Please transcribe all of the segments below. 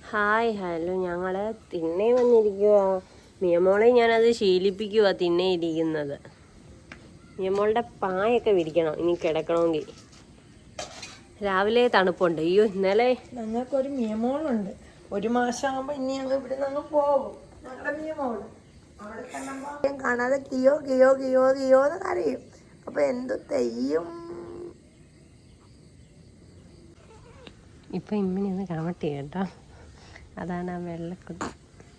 Hi hello, ഞങ്ങൾ തിണ്ണേ വന്നിരിക്കുക. മിയമോളെ ഞാനത് ശീലിപ്പിക്കുക തിണ്ണേ ഇരിക്കുന്നത്. മിയമോളുടെ പായൊക്കെ വിരിക്കണം ഇനി കിടക്കണമെങ്കിൽ. രാവിലെ തണുപ്പുണ്ട്. അയ്യോ, ഇന്നലെ ഞങ്ങൾക്കൊരു മിയമോളുണ്ട്. 1 മാസമാകുമ്പോൾ ഇനി ഞങ്ങൾ ഇവിടെ നിന്ന് പോകും. ഞങ്ങളുടെ മിയമോള് അവിടെ തന്നെ കാണാതെ കിയോ കിയോ കിയോ കിയോ എന്ന് കരയും. അപ്പൊ എന്ത് തെയ്യും. ഇപ്പം ഇമ്മിനി ഒന്ന് കാണട്ടെ കേട്ടോ. അതാണ് ആ വെള്ളക്കുട്ടി.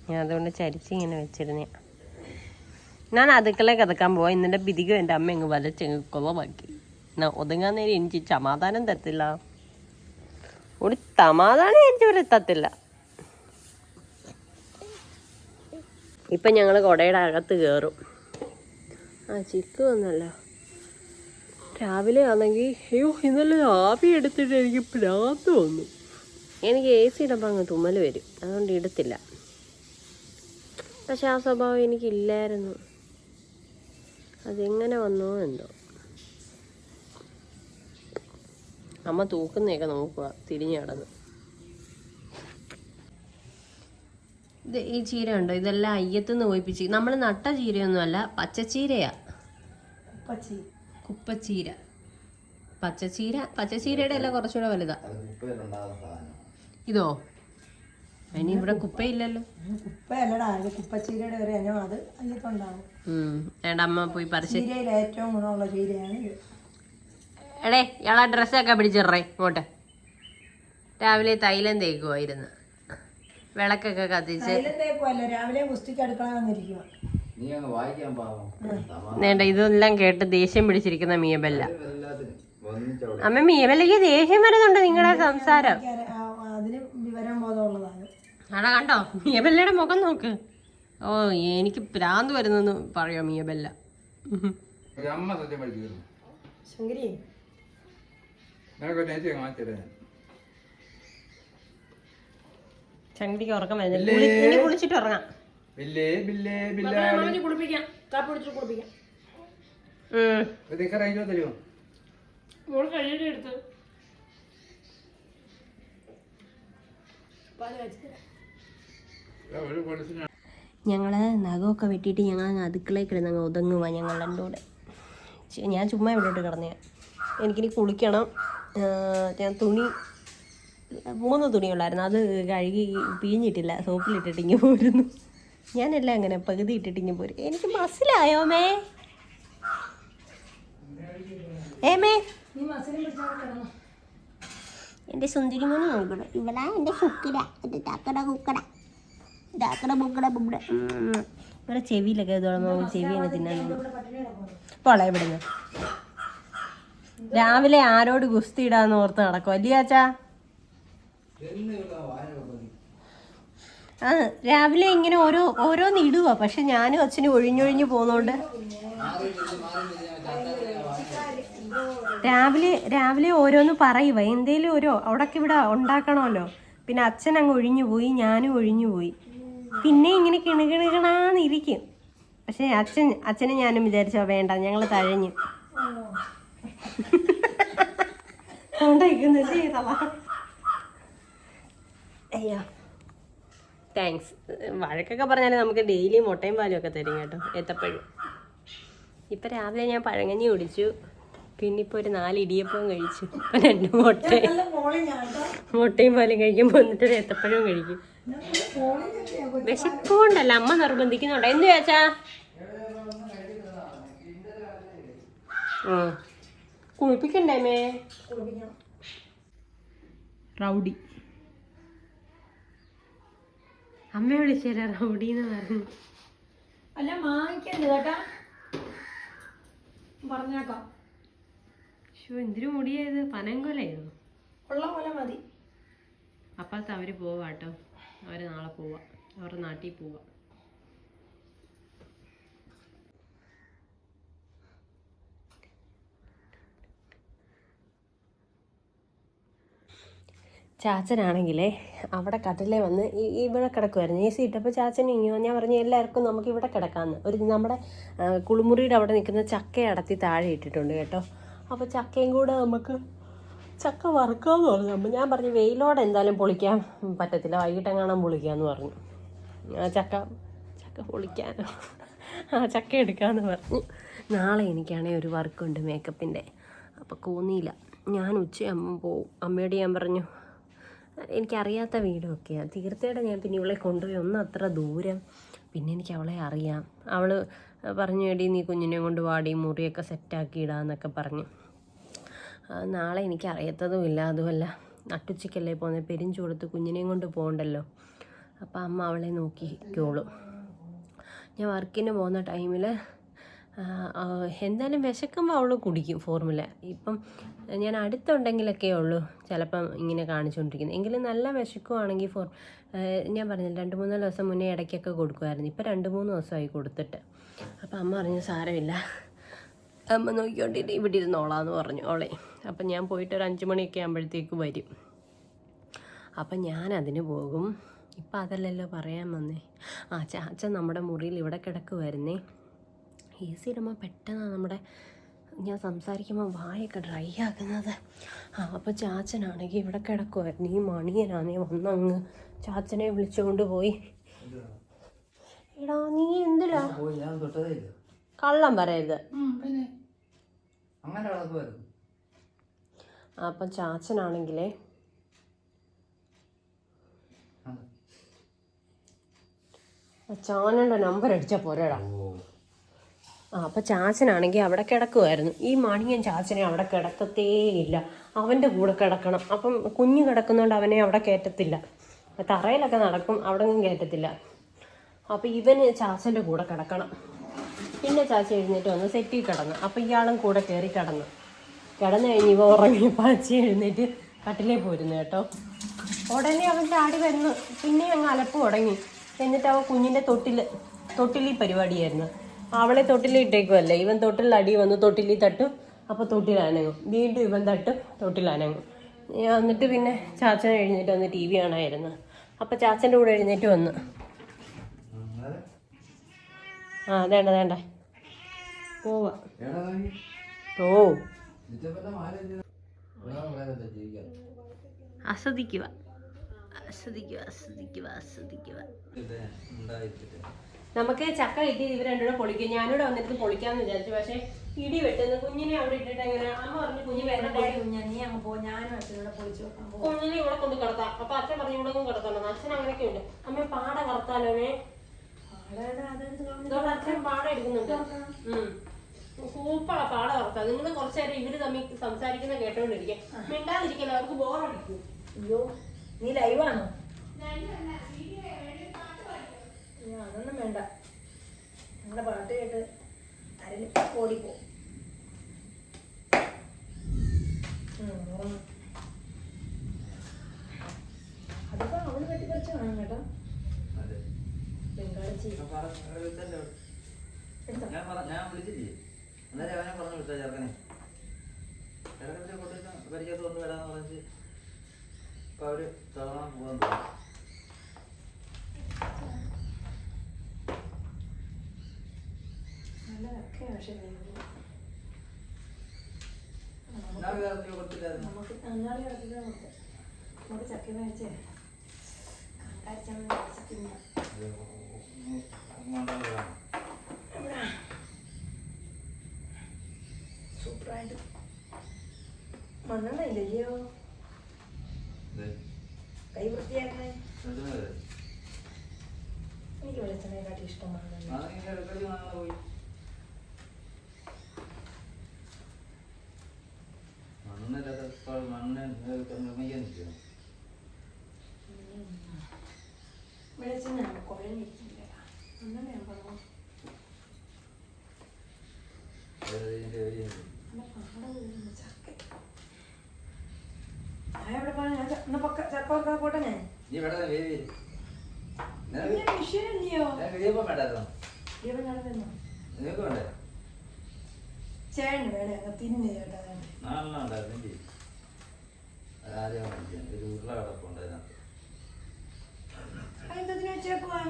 ഞാൻ അതുകൊണ്ട് ചരിച്ചിങ്ങനെ വെച്ചിരുന്നേ. ഞാൻ അടുക്കള കിടക്കാൻ പോവാ. ഇന്നിൻ്റെ പിരികം എൻ്റെ അമ്മ അങ്ങ് വലച്ചങ്ങ് കുളമാക്കി. ഒതുങ്ങാൻ നേരം എനിക്ക് സമാധാനം തരത്തില്ല. ഒരു സമാധാനം എനിക്ക് ഒരു എത്തത്തില്ല. ഇപ്പം ഞങ്ങൾ കുടയുടെ അകത്ത് കയറും. ചിക്കു വന്നല്ലോ. രാവിലെ ആണെങ്കിൽ അയ്യോ ഇന്നലെ ആവി എടുത്തിട്ട് എനിക്ക് ഭ്രാന്ത് വന്നു. എനിക്ക് AC ഇടുമ്പോൾ അങ്ങ് തുമ്മൽ വരും, അതുകൊണ്ട് ഇടത്തില്ല. പക്ഷെ ആ സ്വഭാവം എനിക്കില്ലായിരുന്നു. അതെങ്ങനെ വന്നോ എന്തോ. അമ്മ തൂക്കുന്നതൊക്കെ നോക്കുക തിരിഞ്ഞു കിടന്ന്. ഇത് ഈ ചീര ഉണ്ടോ? ഇതെല്ലാം അയ്യത്തുനിന്ന് പോയിപ്പിച്ച്. നമ്മൾ നട്ട ചീരയൊന്നുമല്ല, പച്ചച്ചീരയാ. കുപ്പച്ചീര. പച്ചച്ചീരയുടെ എല്ലാം കുറച്ചുകൂടെ വലുതാ. ഇതോ? അതിന് ഇവിടെ കുപ്പയില്ലല്ലോ. കുപ്പയല്ലടാ, കുപ്പച്ചീരയുടെ ഒരു ഇനം. അത് അയ്യത്തുണ്ടാവും. വേണ്ട, അമ്മ പോയി പറിച്ച്. ചീരയിൽ ഏറ്റവും ഗുണമുള്ള ചീരയാണ് ഇത്. എടേ, ഇയാളെ ഡ്രസ്സൊക്കെ പിടിച്ചിടറേ ഇങ്ങോട്ട്. രാവിലെ തൈലം തേക്കുമായിരുന്നു, വിളക്കൊക്കെ കത്തിച്ച്. രാവിലെ പുസ്തിക്ക് അടുക്കള വന്നിരിക്കുക. വേണ്ട, ഇതെല്ലാം കേട്ട് ദേഷ്യം പിടിച്ചിരിക്കുന്ന മിയബെല്ല. അമ്മ, മിയബെല്ലയ്ക്ക് ദേഷ്യം വരുന്നുണ്ട് നിങ്ങളെ സംസാരം. അതിന് വിവരം ബോധമുള്ളതാണ്. ആടാ കണ്ടോ, മിയബെല്ലയുടെ മുഖം നോക്ക്. ഓ, എനിക്ക് ഭ്രാന്ത് വരുന്നെന്ന് പറയോ മിയബെല്ല. ചങ്കിടിക്ക് ഉറക്കം വരുന്നില്ല. കുളിച്ചിട്ട് ഉറങ്ങാം. ഞങ്ങള് നഖമൊക്കെ വെട്ടിയിട്ട് ഞങ്ങൾ അടുക്കളയിൽ കിടന്നങ്ങ് ഒതുങ്ങുക. ഞങ്ങൾ രണ്ടുകൂടെ. ഞാൻ ചുമ്മാ ഇവിടോട്ട് കിടന്നേ. എനിക്കിനി കുളിക്കണം. ഞാൻ 3 തുണിയുള്ളായിരുന്നു, അത് കഴുകി പിഴിഞ്ഞിട്ടില്ല, സോപ്പിലിട്ടിട്ട് ഇങ്ങനെ പോരുന്നു. ഞാനെല്ലാം അങ്ങനെ പകുതി ഇട്ടിട്ട് ഇങ്ങനെ പോരും. എനിക്ക് മനസ്സിലായോ മേ? ഏമേ, എൻ്റെ സുന്ദരിമോന് നോക്കണ ഇവിടെ. എൻ്റെ കുക്കട, എൻ്റെ ചക്കട കുക്കട, ചക്കട ബുക്കട ബുക്കട. ഇവിടെ ചെവിയിലൊക്കെ ചെവി അങ്ങനെ തിന്നാൻ പോളെ. ഇവിടുന്ന് രാവിലെ ആരോട് ഗുസ്തി ഇടാന്ന് ഓർത്ത് നടക്കും അല്ലേ ആച്ചാ? രാവിലെ ഇങ്ങനെ ഓരോന്ന് ഇടുക. പക്ഷെ ഞാനും അച്ഛനും ഒഴിഞ്ഞൊഴിഞ്ഞ് പോകുന്നോണ്ട് രാവിലെ ഓരോന്ന് പറയുക. എന്തേലും അവിടൊക്കെ ഇവിടെ ഉണ്ടാക്കണമല്ലോ. പിന്നെ അച്ഛൻ അങ്ങ് ഒഴിഞ്ഞു പോയി, ഞാനും ഒഴിഞ്ഞു പോയി. പിന്നെ ഇങ്ങനെ കിണുകിണുകിണാന്നിരിക്കും. പക്ഷെ അച്ഛനെ ഞാനും വിചാരിച്ചോ വേണ്ട, ഞങ്ങൾ തഴഞ്ഞു. അയ്യോ, താങ്ക്സ്. വഴക്കൊക്കെ പറഞ്ഞാൽ നമുക്ക് ഡെയിലി മുട്ടയും പാലും ഒക്കെ തരും കേട്ടോ, ഏത്തപ്പഴം. ഇപ്പം രാവിലെ ഞാൻ പഴങ്കഞ്ഞി കുടിച്ചു. പിന്നെ ഇപ്പോൾ ഒരു 4 ഇടിയപ്പവും കഴിച്ചു. ഇപ്പം 2 മുട്ടയും പാലും കഴിക്കുമ്പോൾ എന്നിട്ടൊരു ഏത്തപ്പഴവും കഴിക്കും. വിശപ്പുകൊണ്ടല്ല, അമ്മ നിർബന്ധിക്കുന്നുണ്ടോ. എന്ത് ചോദിച്ചാ? കുളിപ്പിക്കണ്ടേ മേ? റൗഡി. അമ്മ വിളിച്ചേരാ റൗഡി എന്ന് പറഞ്ഞു. അല്ല, വാങ്ങിക്കണ്ട് കേട്ടാ, പറഞ്ഞേക്കാം. എന്തിനു മുടിയായത്? പനങ്കൊലായിരുന്നു. ഉള്ള പോലെ മതി. അപ്പോഴത്തെ അവര് പോവാട്ടോ. അവര് നാളെ പോവാ, അവരുടെ നാട്ടിൽ പോവാ. ചാച്ചനാണെങ്കിലേ അവിടെ കട്ടിലേ വന്ന് ഇവിടെ കിടക്കുമായിരുന്നു. AC ഇട്ടപ്പോൾ ചാച്ചൻ ഇങ്ങോ. ഞാൻ പറഞ്ഞു എല്ലാവർക്കും നമുക്ക് ഇവിടെ കിടക്കാമെന്ന്. നമ്മുടെ കുളിമുറിയുടെ അവിടെ നിൽക്കുന്ന ചക്ക അടത്തി താഴെ ഇട്ടിട്ടുണ്ട് കേട്ടോ. അപ്പോൾ ചക്കയും കൂടെ നമുക്ക് ചക്ക വറുക്കാമെന്ന് പറഞ്ഞു. അപ്പം ഞാൻ പറഞ്ഞു വെയിലോടെ എന്തായാലും പൊളിക്കാൻ പറ്റത്തില്ല, വൈകിട്ടെങ്ങാനും പൊളിക്കാമെന്ന് പറഞ്ഞു. ചക്ക പൊളിക്കാനോ ചക്ക എടുക്കാമെന്ന് പറഞ്ഞു. നാളെ എനിക്കാണെങ്കിൽ ഒരു വർക്കുണ്ട് മേക്കപ്പിൻ്റെ. അപ്പോൾ കൂന്നിയില്ല, ഞാൻ ഉച്ചയാകുമ്പം പോവും. അമ്മയോട് ഞാൻ പറഞ്ഞു എനിക്കറിയാത്ത വീടൊക്കെയാണ്. തീർച്ചയായിട്ടും ഞാൻ പിന്നെ ഇവളെ കൊണ്ടുപോയി ഒന്നും അത്ര ദൂരം, പിന്നെ എനിക്ക് അവളെ അറിയാം. അവൾ പറഞ്ഞു എടി നീ കുഞ്ഞിനെ കൊണ്ട് വാടി, മുറിയൊക്കെ സെറ്റാക്കി ഇടാന്നൊക്കെ പറഞ്ഞു. നാളെ എനിക്ക് അറിയാത്തതുമില്ല. അതുമല്ല നട്ടുച്ചയ്ക്കല്ലേ പോകുന്നത്, പെരിഞ്ചൂടത്ത് കുഞ്ഞിനെയും കൊണ്ട് പോകണ്ടല്ലോ. അപ്പം അമ്മ അവളെ നോക്കിക്കോളും. ഞാൻ വർക്കിന് പോകുന്ന ടൈമിൽ എന്തായാലും വിശക്കുമ്പോൾ അവൾ കുടിക്കും ഫോർമുല. ഇപ്പം ഞാൻ അടുത്തുണ്ടെങ്കിലൊക്കെ ഉള്ളൂ ചിലപ്പം ഇങ്ങനെ കാണിച്ചുകൊണ്ടിരിക്കുന്നത്. എങ്കിലും നല്ല വിശക്കുവാണെങ്കിൽ ഞാൻ പറഞ്ഞില്ല 2-3 ദിവസം മുന്നേ ഇടയ്ക്കൊക്കെ കൊടുക്കുമായിരുന്നു. ഇപ്പം 2-3 ദിവസമായി കൊടുത്തിട്ട്. അപ്പം അമ്മ പറഞ്ഞു സാരമില്ല, അമ്മ നോക്കിക്കൊണ്ടിട്ട് ഇവിടെ ഇരുന്നോളാന്ന് പറഞ്ഞു അവളെ. അപ്പം ഞാൻ പോയിട്ട് ഒരു 5 മണിയൊക്കെ ആകുമ്പോഴത്തേക്ക് വരും. അപ്പം ഞാനതിന് പോകും. ഇപ്പം അതല്ലല്ലോ പറയാൻ വന്നേ. ചാച്ചൻ നമ്മുടെ മുറിയിൽ ഇവിടെ കിടക്കുമായിരുന്നേ. AC ഇടുമ്പോൾ പെട്ടെന്ന് നമ്മുടെ ഞാൻ സംസാരിക്കുമ്പോൾ വായൊക്കെ ഡ്രൈ ആക്കുന്നത്. അപ്പോൾ ചാച്ചനാണെങ്കിൽ ഇവിടെ കിടക്കുമായിരുന്നു. ഈ മണിയനാണേ വന്നങ്ങ് ചാച്ചനെ വിളിച്ചുകൊണ്ട് പോയി. എടാ നീ എന്തിലാ കള്ളം പറയരുത്. അപ്പം ചാച്ചനാണെങ്കിലേ ചാനൻ്റെ നമ്പർ അടിച്ചാൽ പോരാടാ. അപ്പം ചാച്ചനാണെങ്കിൽ അവിടെ കിടക്കുമായിരുന്നു. ഈ മണിയൻ ചാച്ചനെ അവിടെ കിടക്കത്തേയില്ല, അവൻ്റെ കൂടെ കിടക്കണം. അപ്പം കുഞ്ഞ് കിടക്കുന്നതുകൊണ്ട് അവനെ അവിടെ കയറ്റത്തില്ല. തറയിലൊക്കെ നടക്കും, അവിടെ ഒന്നും കയറ്റത്തില്ല. അപ്പം ഇവന് ചാച്ചൻ്റെ കൂടെ കിടക്കണം. പിന്നെ ചാച്ച എഴുന്നേറ്റ് വന്ന് സെറ്റിൽ കിടന്നു. അപ്പം ഇയാളും കൂടെ കയറി കിടന്നു കഴിഞ്ഞ് ഇവ ഉറങ്ങി പാച്ചി എഴുന്നേറ്റ് കട്ടിലേ പോരുന്നു കേട്ടോ. ഉടനെ അവൻ ചാടി വരുന്നു. പിന്നെ അങ്ങ് അലപ്പ് തുടങ്ങി. എന്നിട്ട് അവൻ കുഞ്ഞിൻ്റെ തൊട്ടിലി പരിപാടിയായിരുന്നു. അവളെ തൊട്ടിലിട്ടേക്കുമല്ലേ, ഇവൻ തൊട്ടിലടി വന്ന് തൊട്ടിലി തട്ടും. അപ്പോൾ തൊട്ടിലനങ്ങും, വീണ്ടും ഇവൻ തട്ടും, തൊട്ടിലനങ്ങും. എന്നിട്ട് പിന്നെ ചാച്ചൻ എഴുന്നേറ്റ് വന്ന് TV കാണായിരുന്നു. അപ്പം ചാച്ചൻ്റെ കൂടെ എഴുന്നേറ്റ് വന്ന് വേണ്ട പോവാ. ആസ്വദിക്കുക. നമുക്ക് ചക്ക കിട്ടിയത് ഇവർ രണ്ടുകൂടെ പൊളിക്കും. ഞാനിവിടെ വന്നിട്ട് പൊളിക്കാന്ന് വിചാരിച്ചു. പക്ഷെ ഇടി വെട്ടുന്ന കുഞ്ഞിനെ അവിടെ ഇട്ടിട്ട് എങ്ങനെ അമ്മ പറഞ്ഞു കുഞ്ഞ് വേറെ നീ അങ്ങ് പോ, ഞാനും അച്ഛനോടെ പൊളിച്ചു വെക്കാൻ പോകും. കുഞ്ഞിനെ ഇവിടെ കൊണ്ട് കിടത്താം. അപ്പൊ അച്ഛൻ പറഞ്ഞു ഇവിടെ ഒന്നും കിടത്തണം. അച്ഛൻ അങ്ങനെയൊക്കെ ഉണ്ട്. അമ്മ പാട കറത്താലോനെ, അച്ഛൻ പാട എടുക്കുന്നുണ്ട്. സൂപ്പറാ പാട കറത്താ. നിങ്ങൾ കുറച്ചു നേരം ഇവര് തമ്മിൽ സംസാരിക്കുന്ന കേട്ടോണ്ടിരിക്കുക. മിണ്ടാതിരിക്കല്ലോ, അവർക്ക് ബോറടിക്കും. അയ്യോ നീ ലൈവാണോ? അതൊന്നും വേണ്ട, ഞങ്ങളുടെ പാട്ട് കേട്ട് അരല് ഓടിപ്പോ. അതിപ്പോ അവള് കെട്ടിപ്പറിച്ച് കാണും കേട്ടോ. ബംഗാളിച്ചി ഞാൻ വിളിച്ചില്ലേ അന്നേരം അവനെ പറഞ്ഞു വിളിച്ച ചെറുക്കനെ കൊണ്ടിട്ട് പരിചയത്ത് കൊണ്ട് വരാന്ന് പറഞ്ഞ് ഇപ്പൊ അവര് തുടങ്ങാൻ പോകാൻ തോന്നുന്നു. നമുക്ക് ചക്ക മേടിച്ചേ സൂപ്പറായിട്ട് മണ്ണെണ്ണ ഇല്ലല്ലോ കൈ വൃത്തിയാക്കണേ. എനിക്ക് വെളിച്ചെണ്ണയെക്കാട്ടി ഇഷ്ടമാണ്. വെളിച്ചെണ്ണ കുഴഞ്ഞിരിക്കില്ല. അങ്ങനെ ഞാൻ പറഞ്ഞു ചക്ക പോട്ടെ. ഞാൻ വിഷയല്ലയോ ചേട്ടൻ വേണേ തിന്നു ചേട്ടാ. എന്തിനു വെച്ചേക്കുവാ?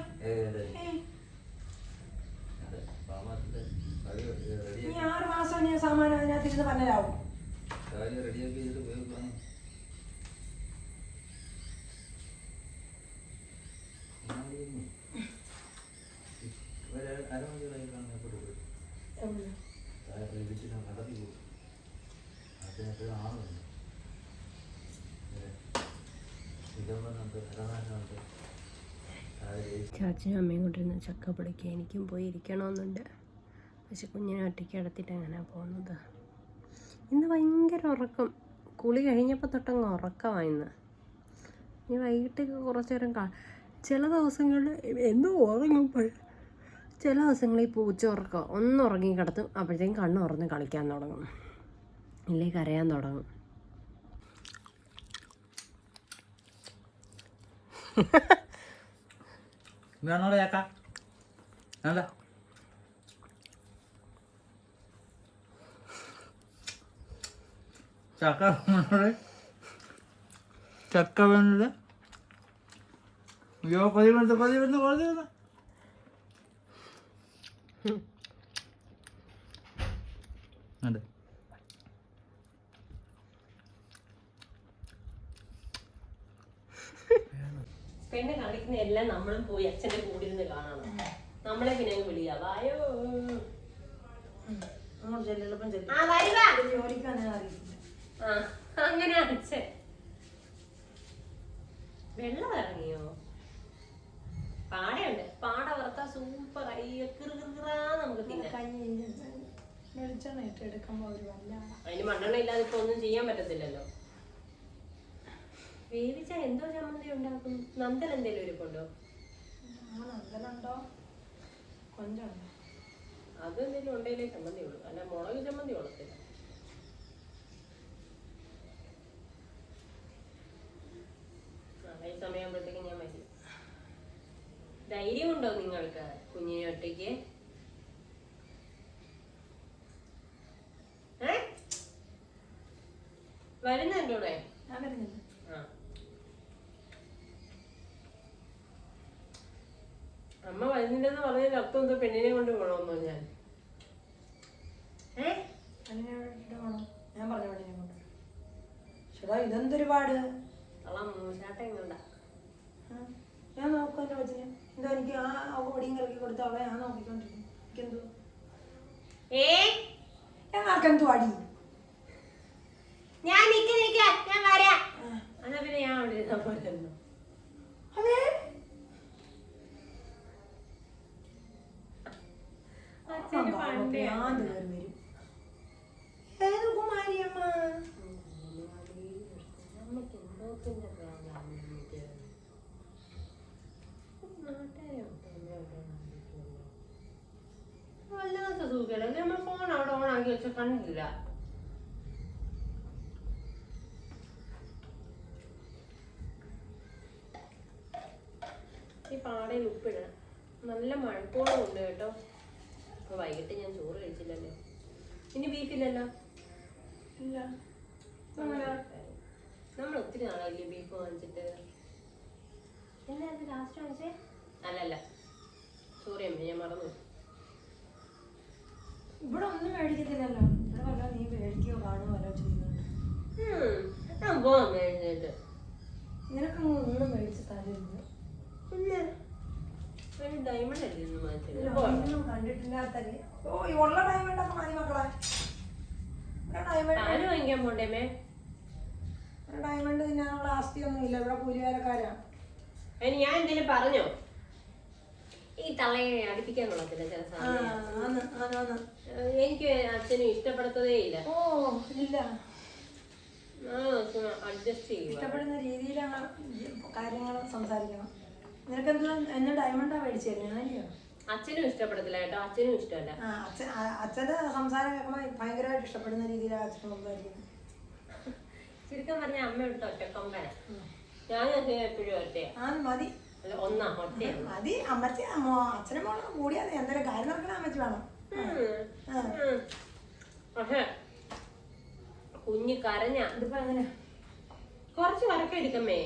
നീ 6 മാസം ഞാൻ സാമാനം അതിനകത്തിരുന്ന് പറഞ്ഞാലാവും. അരമണിക്കൂർ കഴിക്കാൻ എപ്പോഴും പോയി ഇടിച്ചിട്ട് നടത്തി പോകും അതിനൊക്കെ ആളുണ്ട് ഇതൊന്നുണ്ട് ഇടനാശമുണ്ട് ചാച്ചനും അമ്മയും കൊണ്ടിരുന്ന ചക്ക പിടിക്കുക എനിക്കും പോയി ഇരിക്കണമെന്നുണ്ട്. പക്ഷെ കുഞ്ഞിനെ ഒറ്റയ്ക്ക് കിടത്തിയിട്ട് എങ്ങനെയാണ് പോകുന്നത്. ഇന്ന് ഭയങ്കര ഉറക്കം. കുളി കഴിഞ്ഞപ്പോൾ തൊട്ടങ്ങ് ഉറക്കമാണ് ഇന്ന്. ഇനി വൈകിട്ട് കുറച്ച് നേരം ചില ദിവസങ്ങളിൽ എന്നും ഉറങ്ങുമ്പോൾ ചില ദിവസങ്ങളിൽ പൂച്ച ഉറക്കം ഒന്ന് ഉറങ്ങി കിടത്തും. അപ്പോഴത്തേക്കും കണ്ണ് തുറന്ന് കളിക്കാൻ തുടങ്ങും, ഇല്ലെങ്കിൽ കരയാൻ തുടങ്ങും. വേണോടെ ചേക്കാ വേണ്ട ചക്ക ചക്ക വേണ്ടത് അയ്യോ കൊതി വന്ന് അതെ പെണ്ണ് കളിക്കുന്ന എല്ലാം നമ്മളും പോയി അച്ഛൻ്റെ കൂടെ ഇരുന്ന് കാണണം. നമ്മളെ പിന്നെ അങ്ങ് വിളിയാ വായോ അങ്ങനെ അച്ഛൻ വെള്ളം ഇറങ്ങിയോ? പാടയുണ്ട്. പാട വറുത്താ സൂപ്പർ ആയി നമുക്ക് അതിന് മണ്ണെണ്ണ ഇല്ലാതെ ഇപ്പൊ ഒന്നും ചെയ്യാൻ പറ്റത്തില്ലല്ലോ. വേവിച്ച എന്തോ ചമ്മന്തി ഉണ്ടാക്കും. നന്ദൻ എന്തേലും ഇരിപ്പുണ്ടോ? അത് എന്തെങ്കിലും ഉണ്ടെങ്കിലേ ചമ്മന്തി ഉള്ളൂ, അല്ല മുളക് ചമ്മന്തി ഉള്ളത്തില്ല. ഈ സമയമാകുമ്പോഴത്തേക്ക് ഞാൻ മതി. ധൈര്യമുണ്ടോ നിങ്ങൾക്ക് കുഞ്ഞിനെ ഒറ്റയ്ക്ക്? വരുന്നുണ്ടോ ഇവിടെ? അമ്മ വരുന്നില്ലെന്ന് പറഞ്ഞതിന്റെ അർത്ഥം എന്തോ പെണ്ണിനെ കൊണ്ട് പോകണമെന്നോ? ഞാൻ പറഞ്ഞ പെണ്ണിനെ കൊണ്ട് ഇതെന്തൊരുപാട് ഞാൻ നോക്കും എന്റെ കൊച്ചിനെ. എന്തോ എനിക്ക് ആ ഓടിയും കിറക്കി കൊടുത്ത അവളെ ഞാൻ നോക്കിക്കൊണ്ടിരിക്കും. എനിക്കെന്തോ ഞങ്ങൾക്കെന്തോ അടി. ഞാൻ ഞാൻ വരാം. എന്നാ പിന്നെ ഞാൻ അവിടെ ഇരുന്നാ പോലെല്ലോ. അതെ വരും. ഏത് കുമാരിയമ്മ? വല്ലാത്ത സുഖല്ലേ. നമ്മൾ ഫോൺ അവിടെ ഓണാക്കി വെച്ച കണ്ടില്ല. ഈ പാടയിൽ ഉപ്പിടണം. നല്ല മഴക്കോളം ഉണ്ട് കേട്ടോ. അപ്പൊ വൈകിട്ട് ഞാൻ ചോറ് കഴിച്ചില്ലല്ലോ. ഇനി ബീഫില്ലല്ലോ. ഇല്ല, നമ്മൾ ഒത്തിരി നാളായില്ലേ ബീഫ് വാങ്ങിച്ചിട്ട്. എന്തായിരുന്നു ലാസ്റ്റ് വാങ്ങിച്ചേ? അല്ലല്ല, സോറി അമ്മ, ഞാൻ മറന്നു. ഇവിടെ ഒന്നും മേടിക്കത്തില്ലല്ലോ. ഇവിടെ വല്ല നീ മേടിക്കുകയോ കാണുകയോ വല്ലോ ചെയ്യുന്നുണ്ട്. ഞാൻ പോവാൻ കഴിഞ്ഞിട്ട് നിനക്കങ്ങ് ഒന്നും മേടിച്ച് തരുന്നു. പിന്നെ ഡയമണ്ട് അല്ലേ മാറ്റില്ല. കണ്ടിട്ടില്ലാത്തല്ലേ. ഓ, ഉള്ള ഡയമണ്ട് ഒക്കെ മതി മക്കളെ. പാല് വാങ്ങിക്കാൻ പോണ്ടേമേ. ഡയമണ്ട് തിന്നാനുള്ള ആസ്തിയൊന്നും ഇല്ല. ഇവിടെ കൂലിവേലക്കാരാ. അതിന് ഞാൻ എന്തേലും പറഞ്ഞോ? ഈ തള്ളയെ അടുപ്പിക്കാൻ കൊള്ളത്തില്ല ചില സാധനം. എനിക്ക് അച്ഛനും ഇഷ്ടപ്പെടുത്തതേ ഇല്ല. ഓ ഇല്ല, അഡ്ജസ്റ്റ് ചെയ്യും. ഇഷ്ടപ്പെടുന്ന രീതിയിൽ കാര്യങ്ങൾ സംസാരിക്കണം. നിനക്കെന്തോ എന്നെ ഡയമണ്ടാ മേടിച്ചു തരുന്നോ? അച്ഛനും ഇഷ്ടപ്പെടത്തില്ല കേട്ടോ. അച്ഛനും ഇഷ്ടമല്ല. അച്ഛന്റെ സംസാരം കേൾക്കുമ്പോൾ ഭയങ്കരമായിട്ട് ഇഷ്ടപ്പെടുന്ന രീതിയിലാണ് അച്ഛൻ സംസാരിക്കുന്നത്. ചുരുക്കം പറഞ്ഞ അമ്മ എടുത്ത് ഒറ്റക്കൊമ്പന. ഞാൻ എപ്പോഴും ഒറ്റയാ. മതി, അല്ല ഒന്നാ ഒറ്റയാണ് മതി. അമ്മച്ചി അച്ഛനും മോളും കൂടിയാതെ എന്തെങ്കിലും കാര്യം നടക്കണ അമ്മച്ചി വേണം. പക്ഷെ കുഞ്ഞ് കരഞ്ഞ ഇതിപ്പോ എങ്ങനെ കുറച്ച് വറക്കം എടുക്കമ്മേ.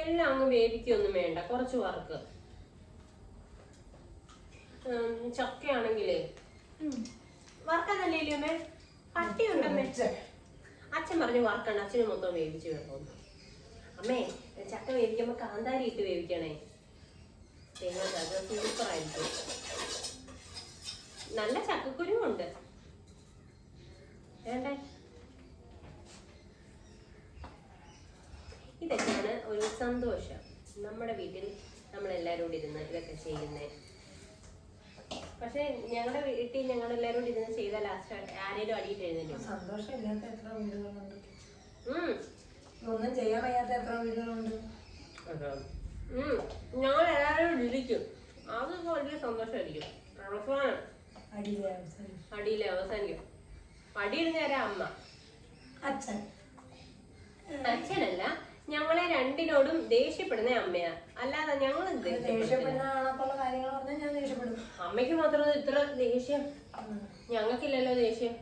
എല്ലാം അങ്ങ് വേവിക്കൊന്നും വേണ്ട, കുറച്ച് വറക്ക്. ചക്കയാണെങ്കിലേ വറക്കാനല്ലേ അമ്മേ? കട്ടിയുണ്ടമ്മേ. അച്ഛൻ പറഞ്ഞു വറക്കണ്ട, അച്ഛന് മൊത്തം വേവിച്ച് വേണമെന്ന്. അമ്മേ ചക്ക വേവിക്കുമ്പോൾ കാന്താരി ഇട്ട് വേവിക്കണേ. തേങ്ങ സൂപ്പറായിരിക്കും. നല്ല ചക്കക്കുരുവുണ്ട്. വേണ്ടേ? ഇതൊക്കെയാണ് ഒരു സന്തോഷം. നമ്മുടെ വീട്ടിൽ നമ്മളെല്ലാവരും കൂടി ഇരുന്ന് ഇതൊക്കെ ചെയ്യുന്നത്. പക്ഷെ ഞങ്ങളുടെ വീട്ടിൽ ഞങ്ങളെല്ലാവരും കൂടി ഇരുന്ന് ചെയ്ത ലാസ്റ്റ് ആരേലും അടിയിട്ട് എഴുന്നേലും. സന്തോഷമില്ലാത്ത എത്ര വീടുകളുണ്ട്, ഒന്നും ചെയ്യാൻ വയ്യാത്ത എത്ര വീടുകളുണ്ട്. ഞങ്ങൾ എല്ലാവരും ഇരിക്കും. അത് വലിയ സന്തോഷമായിരിക്കും. അവസാനം അടിയിലെ അവസാനിക്കും. അടിയിടുന്ന ആരാ? അമ്മ. അച്ഛൻ അച്ഛനല്ല, ഞങ്ങളെ രണ്ടിനോടും ദേഷ്യപ്പെടുന്ന അമ്മയാ. അല്ലാതെ ഞങ്ങൾ അമ്മയ്ക്ക് മാത്രം ഇത്ര ദേഷ്യം. ഞങ്ങൾക്കില്ലല്ലോ ദേഷ്യം.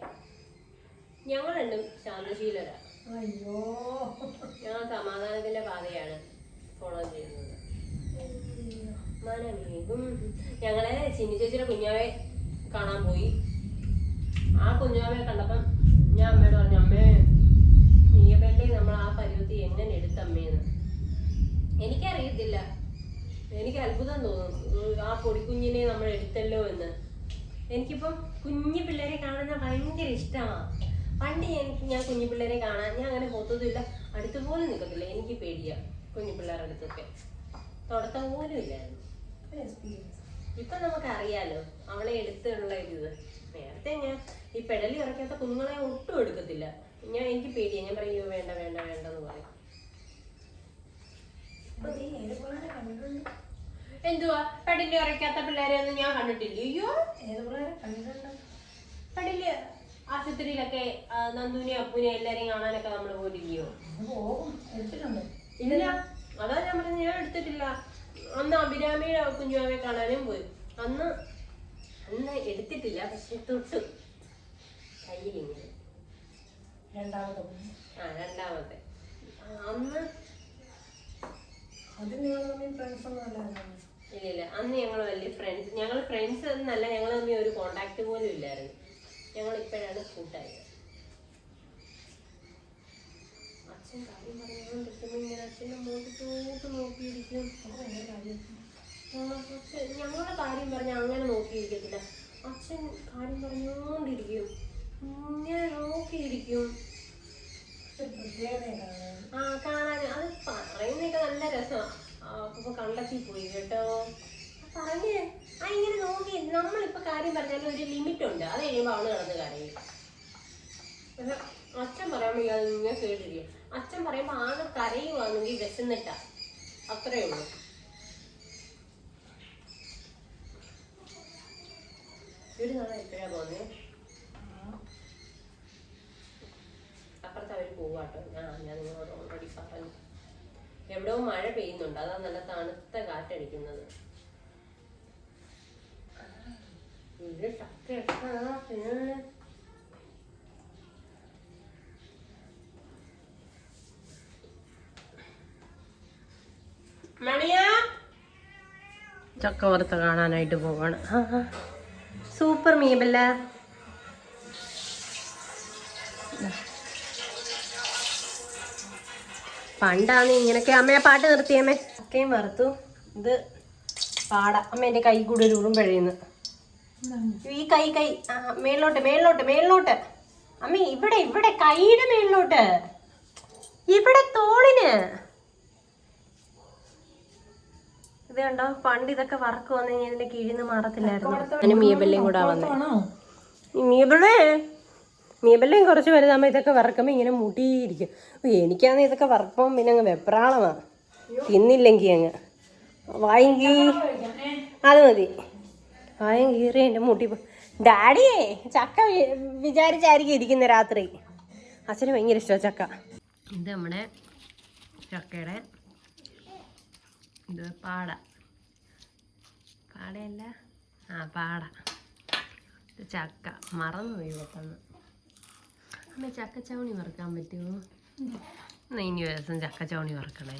ഞങ്ങൾ രണ്ടും ശാന്തശീലരാ. അയ്യോ, ഞങ്ങൾ സമാധാനത്തിന്റെ പാതയാണ് ഫോളോ ചെയ്യുന്നത്. ഞങ്ങളെ ചിന്നി ചേച്ചിയുടെ കുഞ്ഞാവെ കാണാൻ പോയി. ആ കുഞ്ഞാവെ കണ്ടപ്പം ഞാൻ അമ്മയോട് പറഞ്ഞു, അമ്മേ നീയപ്പേട്ടെ നമ്മൾ ആ പരുവത്തി എങ്ങനെ എടുത്തമ്മേന്ന്. എനിക്കറിയത്തില്ല. എനിക്ക് അത്ഭുതം തോന്നും ആ പൊടിക്കുഞ്ഞിനെ നമ്മൾ എടുത്തല്ലോ എന്ന്. എനിക്കിപ്പം കുഞ്ഞു പിള്ളേരെ കാണുന്ന ഭയങ്കര ഇഷ്ടമാണ്. പണ്ട് ഞാൻ കുഞ്ഞു പിള്ളേരെ കാണാൻ ഞാൻ അങ്ങനെ പോത്തതുമില്ല, അടുത്ത് പോലും നിൽക്കത്തില്ല. എനിക്ക് പേടിയാ കുഞ്ഞു പിള്ളേരുടെ അടുത്തൊക്കെ. തൊടത്ത പോലും ഇല്ലായിരുന്നു. ഇപ്പൊ നമുക്കറിയാലോ അവളെ എടുത്തുള്ള ഇത്. നേരത്തെ ഞാൻ ഈ പെടലി ഇറക്കാത്ത കുഞ്ഞുങ്ങളെ ഒട്ടും എടുക്കത്തില്ല. എനിക്ക് പേടിയാ. ഞാൻ പറയും വേണ്ട വേണ്ട വേണ്ടെന്ന് പറയും. എന്തുവാ പെടലി ഇറക്കാത്ത പിള്ളേരെ ഒന്നും ഞാൻ കണ്ടിട്ടില്ല. അയ്യോ, പെടലി ആശുപത്രിയിലൊക്കെ നന്ദുവിനെ അപ്പുവിനെ എല്ലാരെയും കാണാനൊക്കെ നമ്മൾ പോയില്ലയോ? ഇല്ല, അതാ ഞാൻ പറഞ്ഞത്. ഞാൻ എടുത്തിട്ടില്ല. അന്ന് അഭിരാമിയുടെ കുഞ്ഞുമാവെ കാണാനും പോയി. അന്ന് എടുത്തിട്ടില്ല. പക്ഷെ തൊട്ടു കയ്യിലിങ്ങനെ രണ്ടാമത്തെ അന്ന് ഇല്ല. അന്ന് ഞങ്ങൾ വലിയ ഫ്രണ്ട്സ്. ഞങ്ങൾ ഫ്രണ്ട്സ് എന്നല്ല, ഞങ്ങൾ തമ്മിൽ ഒരു കോണ്ടാക്ട് പോലും ഇല്ലായിരുന്നു. ഞങ്ങൾ ഇപ്പോഴാണ് കൂട്ടായത്. അച്ഛൻ കാര്യം പറഞ്ഞുകൊണ്ടിരിക്കുമ്പോൾ ഇങ്ങനെ അച്ഛൻ്റെ മുഖത്തോട്ട് നോക്കിയിരിക്കും. ഞങ്ങളുടെ കാര്യം പറഞ്ഞാൽ അങ്ങനെ നോക്കിയിരിക്കത്തില്ല. അച്ഛൻ കാര്യം പറഞ്ഞുകൊണ്ടിരിക്കും, ഇങ്ങനെ നോക്കിയിരിക്കും. കാണാൻ അത് പറയുന്നതൊക്കെ നല്ല രസമാണ്. അപ്പൊ കണ്ടെത്തി പോയി കേട്ടോ പറഞ്ഞേ. ഇങ്ങനെ നോക്കി നമ്മളിപ്പോ കാര്യം പറഞ്ഞാലും ഒരു ലിമിറ്റ് ഉണ്ട്. അത് കഴിയുമ്പോൾ അവള് കിടന്ന് കരയും. പക്ഷെ അച്ഛൻ പറയാൻ വയ്യ, അത് ഇങ്ങനെ കേട്ടിരിക്കും. അച്ഛൻ പറയുമ്പോ ആകെ കരയുവാണെങ്കിൽ വിശന്നിട്ടാ. അത്രേ ഉള്ളൂ. ഒരു നാളെ എപ്പോഴാ പോന്നേ? അപ്പുറത്ത് അവര് പോവാട്ടോ. ഞാൻ നിങ്ങളോട് ഓൾറെഡി പറഞ്ഞു. എവിടെയോ മഴ പെയ്യുന്നുണ്ട്. അതാ നല്ല തണുത്ത കാറ്റടിക്കുന്നത്. ചക്ക വറുത്ത കാണാനായിട്ട് പോവാണ്. സൂപ്പർ മീബല്ല. പണ്ടാണ് ഇങ്ങനൊക്കെ. അമ്മയെ പാട്ട് നിർത്തിയമ്മേ. ചക്കയും വറുത്തു. ഇത് പാട. അമ്മ എൻ്റെ കൈ കൂടെ ഒരു ഉറുമ്പഴയുന്നു. ഈ കൈ മേളിലോട്ട് മേളിലോട്ട് മേളിലോട്ട്. അമ്മ ഇവിടെ ഇവിടെ കൈയുടെ മേളിലോട്ട്, ഇവിടെ തോളിന്. ഇത് കണ്ടോ, പണ്ട് ഇതൊക്കെ വറക്ക് വന്നു കഴിഞ്ഞാൽ ഇതിന്റെ കീഴിന്ന് മാറത്തില്ലായിരുന്നു. അതിന് മീബല്ലയും കൂടെ വന്നേ. മീബല്ലയും കുറച്ച് വലുതാകുമ്പോൾ ഇതൊക്കെ വറക്കുമ്പോൾ ഇങ്ങനെ മുട്ടിയിരിക്കും. എനിക്കാണെങ്കിൽ ഇതൊക്കെ വറക്കുമ്പോൾ പിന്നെ അങ്ങ് വെപ്രാളമാണ്. തിന്നില്ലെങ്കിൽ അങ്ങ് വായും അത് മതി. വായും കീറി എൻ്റെ മുട്ടി. ഡാഡിയേ ചക്ക വിചാരിച്ചായിരിക്കും ഇരിക്കുന്ന രാത്രി. അച്ഛന് ഭയങ്കര ഇഷ്ടമാണ് ചക്ക. ഇത് നമ്മുടെ ചക്കയുടെ ഇത് പാടയല്ല, പാട. ഇത് ചക്ക മറന്നു പോയി പെട്ടെന്ന്. അമ്മ ചക്ക ചവണി വറുക്കാൻ പറ്റുമോ? ഇനി ദിവസം ചക്ക ചവണി വറുക്കണേ.